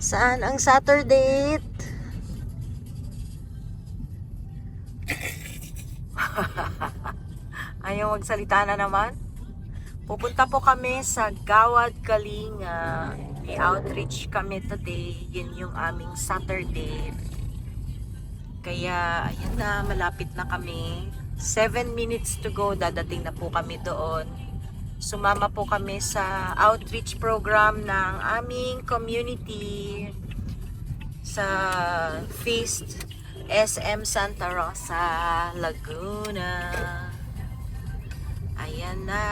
Saan ang Saturday? Ayaw magsalita na naman. Pupunta po kami sa Gawad Kalinga. May outreach kami today. Yun yung aming Saturday. Kaya ayan na, malapit na kami. 7 minutes to go, dadating na po kami doon. Sumama po kami sa outreach program ng aming community sa Feast SM Santa Rosa, Laguna. Ayan na.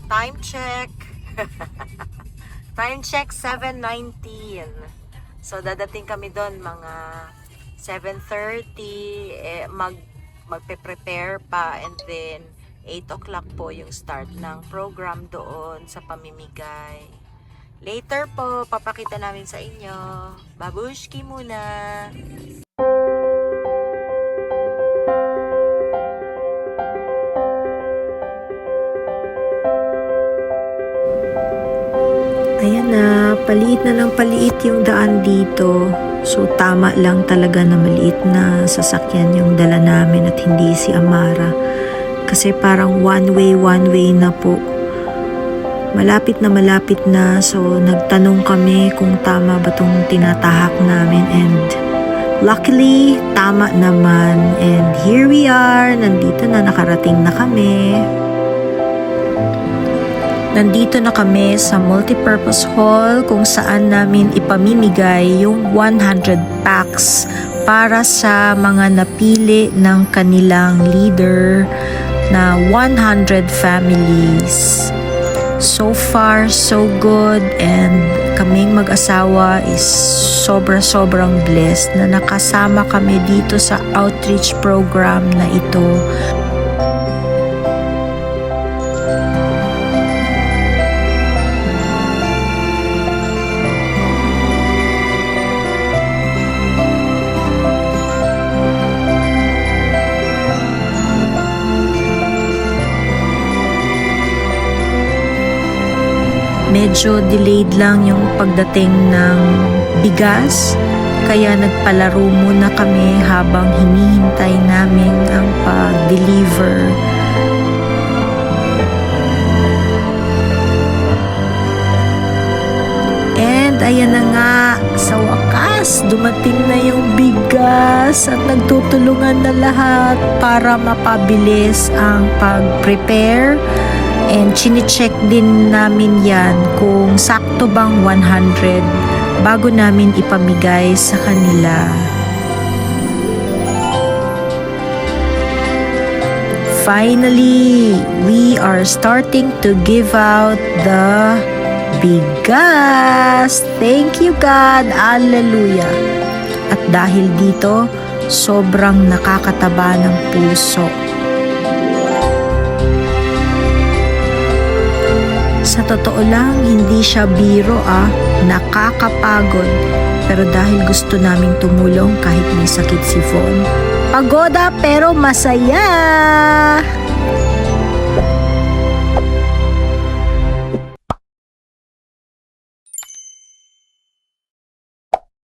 Time check. Time check 7:19. So dadating kami doon mga 7:30. Magpe-prepare pa, and then 8 o'clock po yung start ng program doon sa pamimigay. Later po, papakita namin sa inyo. Babushki muna! Ayan na, paliit na ng paliit yung daan dito. So tama lang talaga na maliit na sasakyan yung dala namin at hindi si Amara. Kasi parang one way na po. Malapit na. So nagtanong kami kung tama ba tong tinatahak namin, and luckily tama naman. And here we are, nandito na, nakarating na kami. Nandito na kami sa multipurpose hall kung saan namin ipamimigay yung 100 packs para sa mga napili ng kanilang leader na 100 families. So far, so good, and kaming mag-asawa is sobrang blessed na nakasama kami dito sa outreach program na ito. Medyo delayed lang yung pagdating ng bigas, kaya nagpalaro muna kami habang hinihintay namin ang pag-deliver. And ayan na nga, sa wakas, dumating na yung bigas at nagtutulungan na lahat para mapabilis ang pag-prepare. And chine-check din namin yan kung sakto bang 100 bago namin ipamigay sa kanila. Finally, we are starting to give out the bigas. Thank you God. Hallelujah. At dahil dito, sobrang nakakataba ng puso. Sa totoo lang, hindi siya biro nakakapagod. Pero dahil gusto naming tumulong kahit may sakit si Von, pagoda pero masaya!